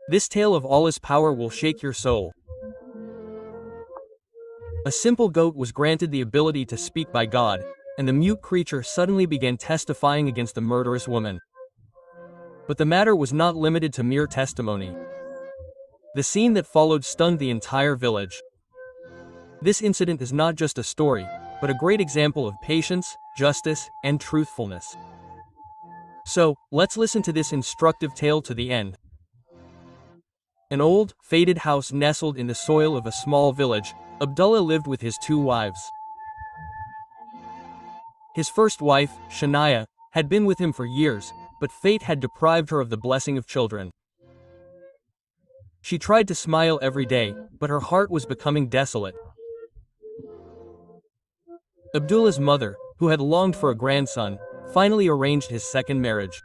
This tale of Allah's power will shake your soul. A simple goat was granted the ability to speak by God, and the mute creature suddenly began testifying against the murderous woman. But the matter was not limited to mere testimony. The scene that followed stunned the entire village. This incident is not just a story, but a great example of patience, justice, and truthfulness. So, let's listen to this instructive tale to the end. An old, faded house nestled in the soil of a small village. Abdullah lived with his two wives. His first wife, Shania, had been with him for years, but fate had deprived her of the blessing of children. She tried to smile every day, but her heart was becoming desolate. Abdullah's mother, who had longed for a grandson, finally arranged his second marriage.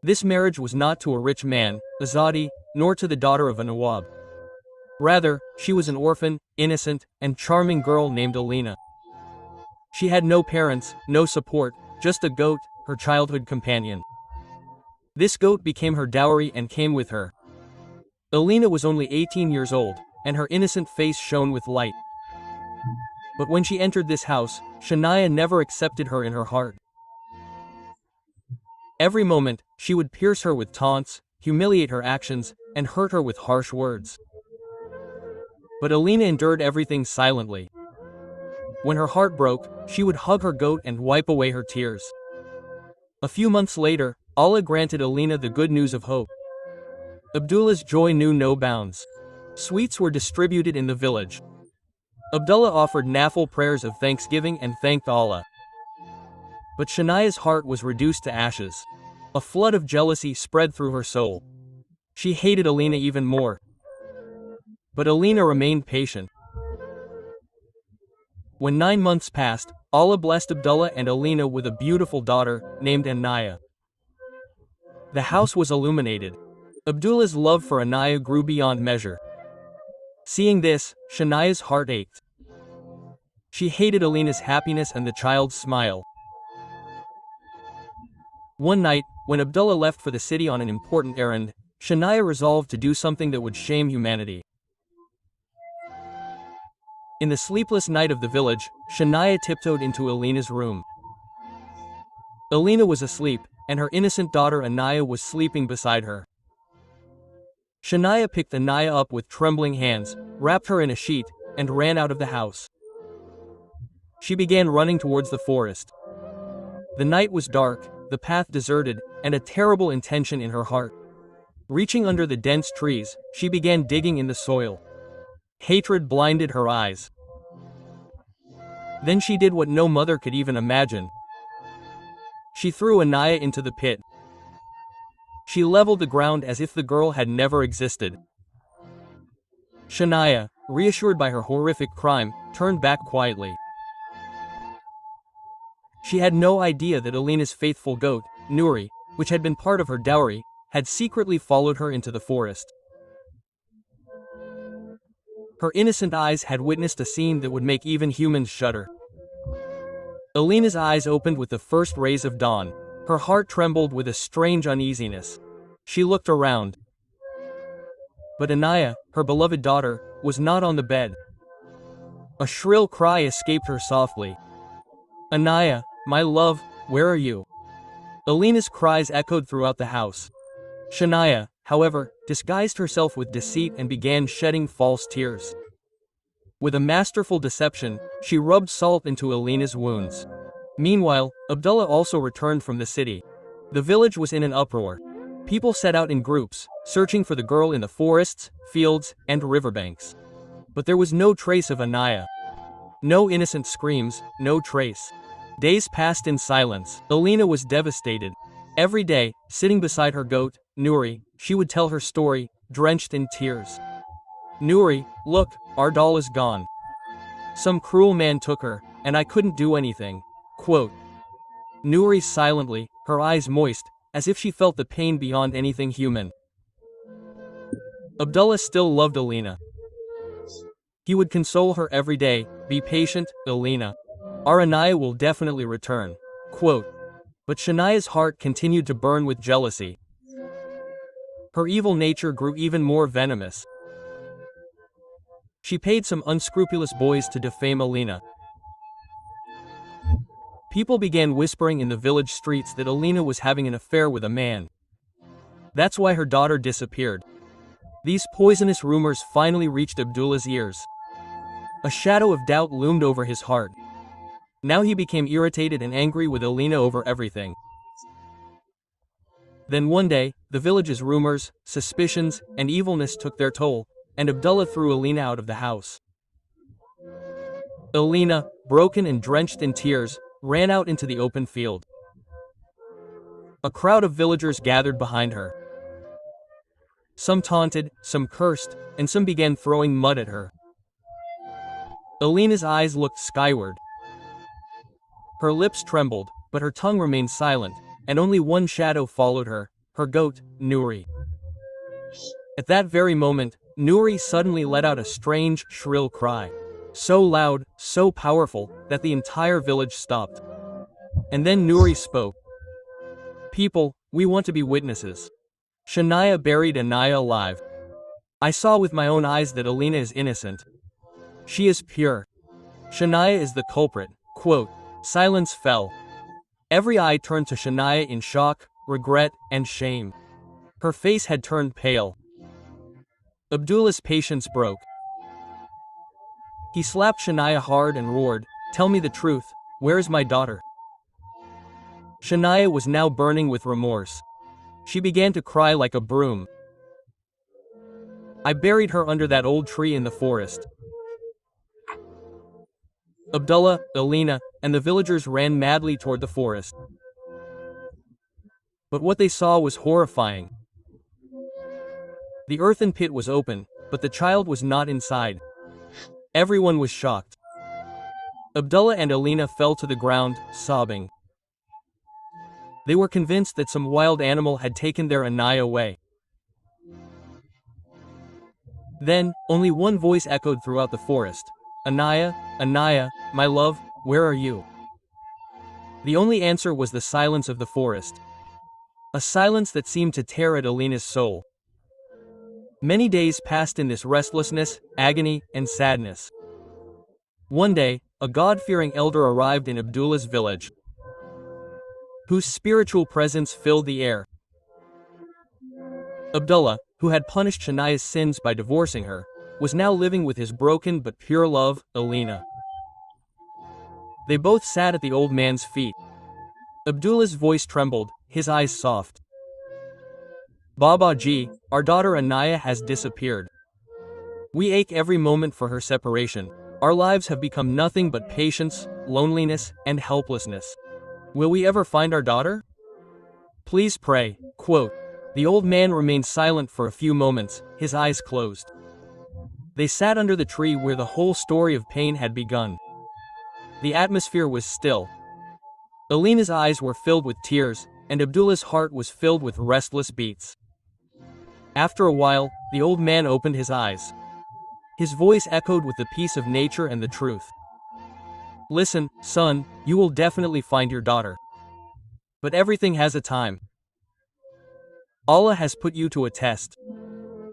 This marriage was not to a rich man, Azadi, nor to the daughter of a Nawab. Rather, she was an orphan, innocent, and charming girl named Alina. She had no parents, no support, just a goat, her childhood companion. This goat became her dowry and came with her. Alina was only 18 years old, and her innocent face shone with light. But when she entered this house, Shania never accepted her in her heart. Every moment, she would pierce her with taunts, humiliate her actions, and hurt her with harsh words. But Alina endured everything silently. When her heart broke, she would hug her goat and wipe away her tears. A few months later, Allah granted Alina the good news of hope. Abdullah's joy knew no bounds. Sweets were distributed in the village. Abdullah offered nafil prayers of thanksgiving and thanked Allah. But Shania's heart was reduced to ashes. A flood of jealousy spread through her soul. She hated Alina even more. But Alina remained patient. When 9 months passed, Allah blessed Abdullah and Alina with a beautiful daughter, named Anaya. The house was illuminated. Abdullah's love for Anaya grew beyond measure. Seeing this, Shania's heart ached. She hated Alina's happiness and the child's smile. One night, when Abdullah left for the city on an important errand, Shania resolved to do something that would shame humanity. In the sleepless night of the village, Shania tiptoed into Alina's room. Alina was asleep, and her innocent daughter Anaya was sleeping beside her. Shania picked Anaya up with trembling hands, wrapped her in a sheet, and ran out of the house. She began running towards the forest. The night was dark, the path deserted, and a terrible intention in her heart. Reaching under the dense trees, she began digging in the soil. Hatred blinded her eyes. Then she did what no mother could even imagine. She threw Anaya into the pit. She leveled the ground as if the girl had never existed. Shania, reassured by her horrific crime, turned back quietly. She had no idea that Alina's faithful goat, Nuri, which had been part of her dowry, had secretly followed her into the forest. Her innocent eyes had witnessed a scene that would make even humans shudder. Alina's eyes opened with the first rays of dawn. Her heart trembled with a strange uneasiness. She looked around. But Anaya, her beloved daughter, was not on the bed. A shrill cry escaped her softly. "Anaya, my love, where are you?" Alina's cries echoed throughout the house. Shania, however, disguised herself with deceit and began shedding false tears. With a masterful deception, she rubbed salt into Alina's wounds. Meanwhile, Abdullah also returned from the city. The village was in an uproar. People set out in groups, searching for the girl in the forests, fields, and riverbanks. But there was no trace of Anaya. No innocent screams, no trace. Days passed in silence. Alina was devastated. Every day, sitting beside her goat, Nuri, she would tell her story, drenched in tears. "Nuri, look, our doll is gone. Some cruel man took her, and I couldn't do anything." Quote. Nuri silently, her eyes moist, as if she felt the pain beyond anything human. Abdullah still loved Alina. He would console her every day, "Be patient, Alina. Our Anaya will definitely return." Quote. But Shania's heart continued to burn with jealousy. Her evil nature grew even more venomous. She paid some unscrupulous boys to defame Alina. People began whispering in the village streets that Alina was having an affair with a man. That's why her daughter disappeared. These poisonous rumors finally reached Abdullah's ears. A shadow of doubt loomed over his heart. Now he became irritated and angry with Alina over everything. Then one day, the village's rumors, suspicions, and evilness took their toll, and Abdullah threw Alina out of the house. Alina, broken and drenched in tears, ran out into the open field. A crowd of villagers gathered behind her. Some taunted, some cursed, and some began throwing mud at her. Alina's eyes looked skyward. Her lips trembled, but her tongue remained silent, and only one shadow followed her, her goat, Nouri. At that very moment, Nouri suddenly let out a strange, shrill cry. So loud, so powerful, that the entire village stopped. And then Nouri spoke. People, we want to be witnesses. Shania buried Anaya alive. I saw with my own eyes that Alina is innocent. She is pure. Shania is the culprit. Quote. Silence fell. Every eye turned to Shania in shock, regret, and shame. Her face had turned pale. Abdullah's patience broke. He slapped Shania hard and roared, "Tell me the truth, where is my daughter?" Shania was now burning with remorse. She began to cry like a broom. I buried her under that old tree in the forest. Abdullah, Alina, and the villagers ran madly toward the forest. But what they saw was horrifying. The earthen pit was open, but the child was not inside. Everyone was shocked. Abdullah and Alina fell to the ground, sobbing. They were convinced that some wild animal had taken their Anaya away. Then, only one voice echoed throughout the forest. Anaya, Anaya, my love, where are you? The only answer was the silence of the forest. A silence that seemed to tear at Alina's soul. Many days passed in this restlessness, agony, and sadness. One day, a God-fearing elder arrived in Abdullah's village, whose spiritual presence filled the air. Abdullah, who had punished Shania's sins by divorcing her, was now living with his broken but pure love, Alina. They both sat at the old man's feet. Abdullah's voice trembled, his eyes soft. Baba ji, our daughter Anaya has disappeared. We ache every moment for her separation. Our lives have become nothing but patience, loneliness, and helplessness. Will we ever find our daughter? Please pray. Quote. The old man remained silent for a few moments, his eyes closed. They sat under the tree where the whole story of pain had begun. The atmosphere was still. Alina's eyes were filled with tears, and Abdullah's heart was filled with restless beats. After a while, the old man opened his eyes. His voice echoed with the peace of nature and the truth. Listen, son, you will definitely find your daughter. But everything has a time. Allah has put you to a test.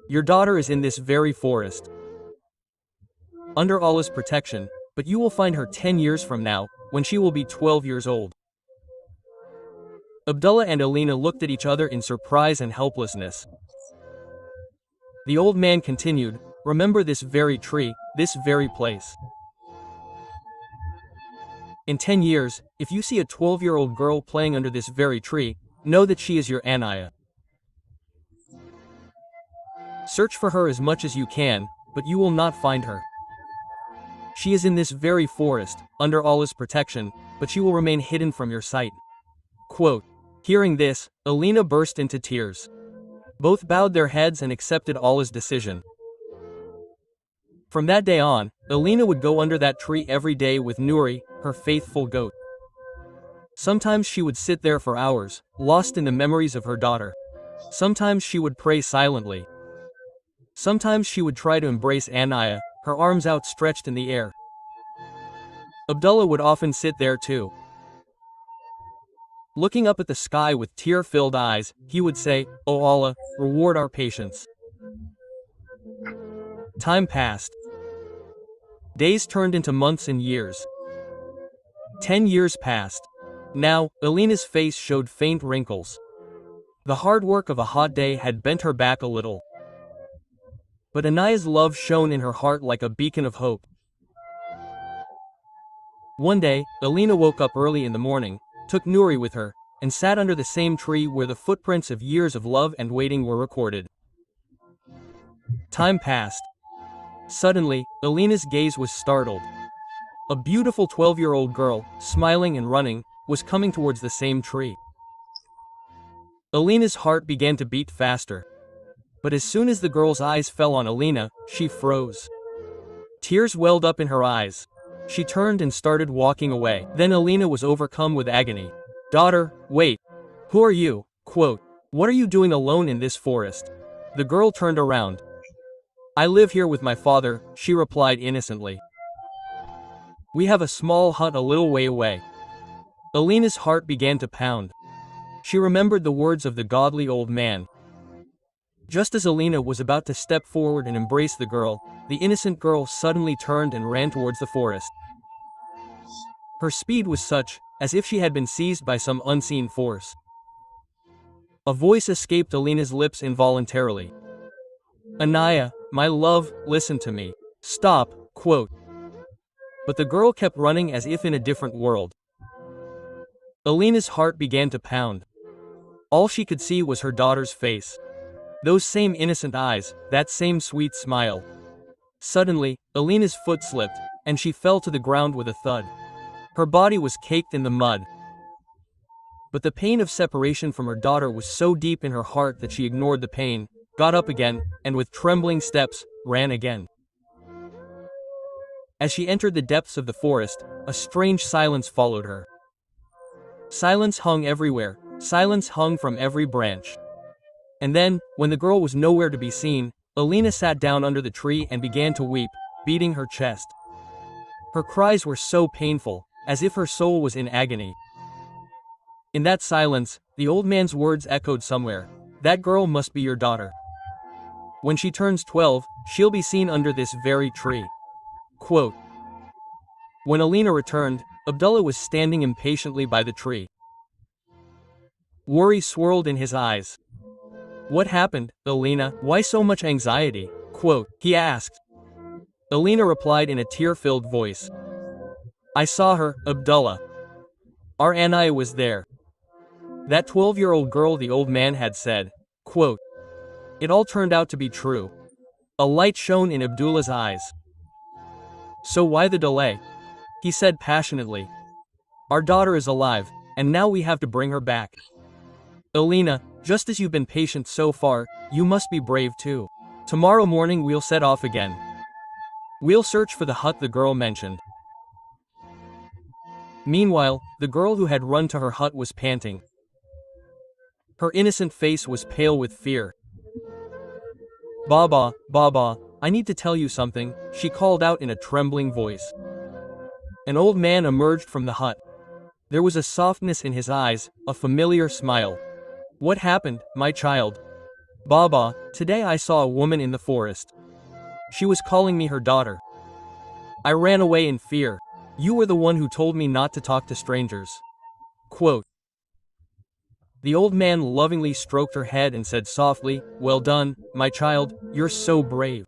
Your daughter is in this very forest, under Allah's protection, but you will find her 10 years from now, when she will be 12 years old. Abdullah and Alina looked at each other in surprise and helplessness. The old man continued, remember this very tree, this very place. In 10 years, if you see a 12-year-old girl playing under this very tree, know that she is your Anaya. Search for her as much as you can, but you will not find her. She is in this very forest, under Allah's protection, but she will remain hidden from your sight. Quote. Hearing this, Alina burst into tears. Both bowed their heads and accepted Allah's decision. From that day on, Alina would go under that tree every day with Nouri, her faithful goat. Sometimes she would sit there for hours, lost in the memories of her daughter. Sometimes she would pray silently. Sometimes she would try to embrace Anaya, her arms outstretched in the air. Abdullah would often sit there too. Looking up at the sky with tear-filled eyes, he would say, "O Allah, reward our patience." Time passed. Days turned into months and years. 10 years passed. Now, Alina's face showed faint wrinkles. The hard work of a hot day had bent her back a little. But Anaya's love shone in her heart like a beacon of hope. One day, Alina woke up early in the morning, took Nouri with her, and sat under the same tree where the footprints of years of love and waiting were recorded. Time passed. Suddenly, Alina's gaze was startled. A beautiful 12-year-old girl, smiling and running, was coming towards the same tree. Alina's heart began to beat faster. But as soon as the girl's eyes fell on Alina, she froze. Tears welled up in her eyes. She turned and started walking away. Then Alina was overcome with agony. "Daughter, wait. Who are you? Quote, what are you doing alone in this forest?" The girl turned around. "I live here with my father," she replied innocently. "We have a small hut a little way away." Alina's heart began to pound. She remembered the words of the godly old man. Just as Alina was about to step forward and embrace the girl, the innocent girl suddenly turned and ran towards the forest. Her speed was such, as if she had been seized by some unseen force. A voice escaped Alina's lips involuntarily. "Anaya, my love, listen to me. Stop." Quote. But the girl kept running as if in a different world. Alina's heart began to pound. All she could see was her daughter's face. Those same innocent eyes, that same sweet smile. Suddenly, Alina's foot slipped, and she fell to the ground with a thud. Her body was caked in the mud. But the pain of separation from her daughter was so deep in her heart that she ignored the pain, got up again, and with trembling steps, ran again. As she entered the depths of the forest, a strange silence followed her. Silence hung everywhere, silence hung from every branch. And then, when the girl was nowhere to be seen, Alina sat down under the tree and began to weep, beating her chest. Her cries were so painful, as if her soul was in agony. In that silence, the old man's words echoed somewhere. "That girl must be your daughter. When she turns 12, she'll be seen under this very tree." Quote. When Alina returned, Abdullah was standing impatiently by the tree. Worry swirled in his eyes. "What happened, Alina? Why so much anxiety?" Quote, he asked. Alina replied in a tear-filled voice. "I saw her, Abdullah. Our Anaya was there. That 12-year-old girl the old man had said." Quote. It all turned out to be true. A light shone in Abdullah's eyes. "So why the delay?" he said passionately. "Our daughter is alive, and now we have to bring her back. Alina, just as you've been patient so far, you must be brave too. Tomorrow morning we'll set off again. We'll search for the hut the girl mentioned." Meanwhile, the girl who had run to her hut was panting. Her innocent face was pale with fear. "Baba, Baba, I need to tell you something," she called out in a trembling voice. An old man emerged from the hut. There was a softness in his eyes, a familiar smile. "What happened, my child?" "Baba, today I saw a woman in the forest. She was calling me her daughter. I ran away in fear. You were the one who told me not to talk to strangers." Quote. The old man lovingly stroked her head and said softly, "Well done, my child, you're so brave.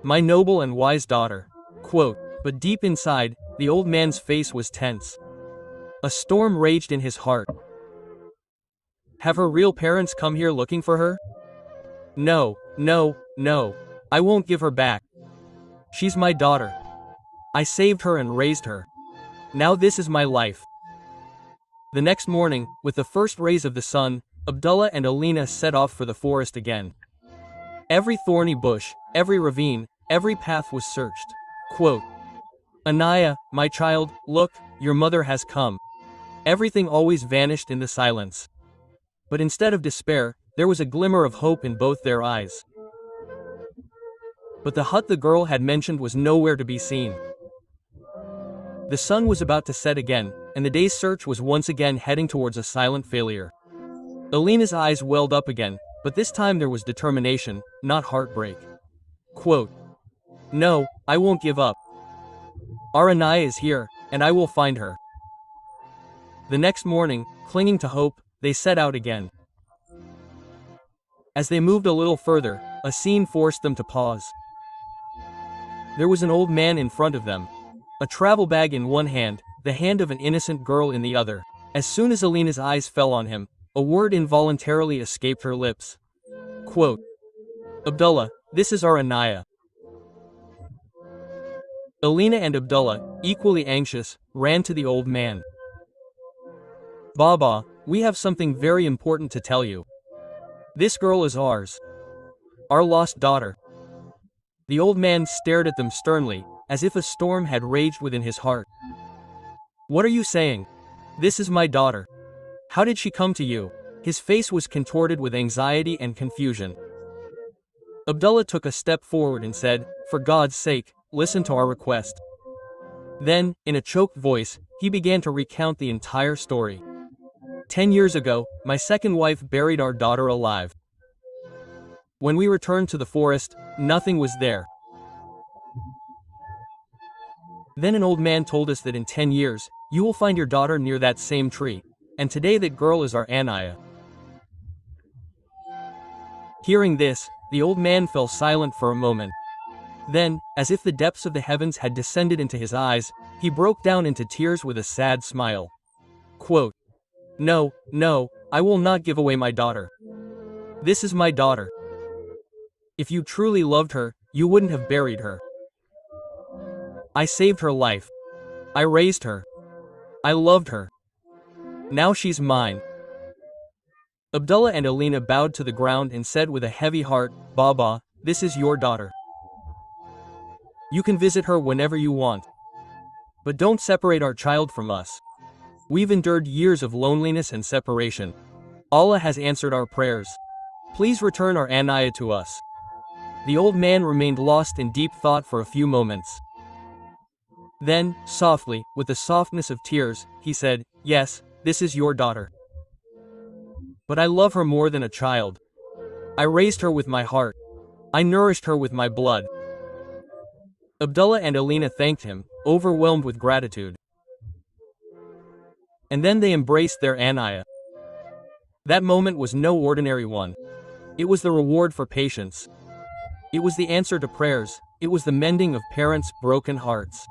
My noble and wise daughter." Quote. But deep inside, the old man's face was tense. A storm raged in his heart. Have her real parents come here looking for her? No, no, no. I won't give her back. She's my daughter. I saved her and raised her. Now this is my life. The next morning, with the first rays of the sun, Abdullah and Alina set off for the forest again. Every thorny bush, every ravine, every path was searched. Quote, "Anaya, my child, look, your mother has come." Everything always vanished in the silence. But instead of despair, there was a glimmer of hope in both their eyes. But the hut the girl had mentioned was nowhere to be seen. The sun was about to set again, and the day's search was once again heading towards a silent failure. Alina's eyes welled up again, but this time there was determination, not heartbreak. Quote, "No, I won't give up. Our Anaya is here, and I will find her." The next morning, clinging to hope, they set out again. As they moved a little further, a scene forced them to pause. There was an old man in front of them, a travel bag in one hand, the hand of an innocent girl in the other. As soon as Alina's eyes fell on him, a word involuntarily escaped her lips. Quote, "Abdullah, this is our Anaya." Alina and Abdullah, equally anxious, ran to the old man. "Baba, we have something very important to tell you. This girl is ours. Our lost daughter." The old man stared at them sternly, as if a storm had raged within his heart. "What are you saying? This is my daughter. How did she come to you?" His face was contorted with anxiety and confusion. Abdullah took a step forward and said, "For God's sake, listen to our request." Then, in a choked voice, he began to recount the entire story. 10 years ago, my second wife buried our daughter alive. When we returned to the forest, nothing was there. Then an old man told us that in 10 years, you will find your daughter near that same tree, and today that girl is our Anaya. Hearing this, the old man fell silent for a moment. Then, as if the depths of the heavens had descended into his eyes, he broke down into tears with a sad smile. Quote, "No, no, I will not give away my daughter. This is my daughter. If you truly loved her, you wouldn't have buried her. I saved her life. I raised her. I loved her. Now she's mine." Abdullah and Alina bowed to the ground and said with a heavy heart, "Baba, this is your daughter. You can visit her whenever you want. But don't separate our child from us. We've endured years of loneliness and separation. Allah has answered our prayers. Please return our Anaya to us." The old man remained lost in deep thought for a few moments. Then, softly, with the softness of tears, he said, "Yes, this is your daughter. But I love her more than a child. I raised her with my heart. I nourished her with my blood." Abdullah and Alina thanked him, overwhelmed with gratitude. And then they embraced their Anaya. That moment was no ordinary one. It was the reward for patience. It was the answer to prayers. It was the mending of parents' broken hearts.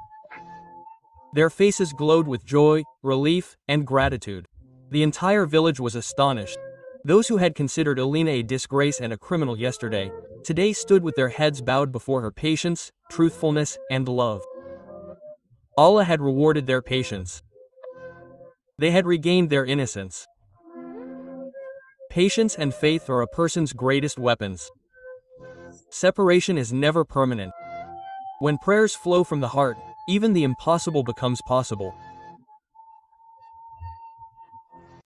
Their faces glowed with joy, relief, and gratitude. The entire village was astonished. Those who had considered Alina a disgrace and a criminal yesterday, today stood with their heads bowed before her patience, truthfulness, and love. Allah had rewarded their patience. They had regained their innocence. Patience and faith are a person's greatest weapons. Separation is never permanent. When prayers flow from the heart, even the impossible becomes possible.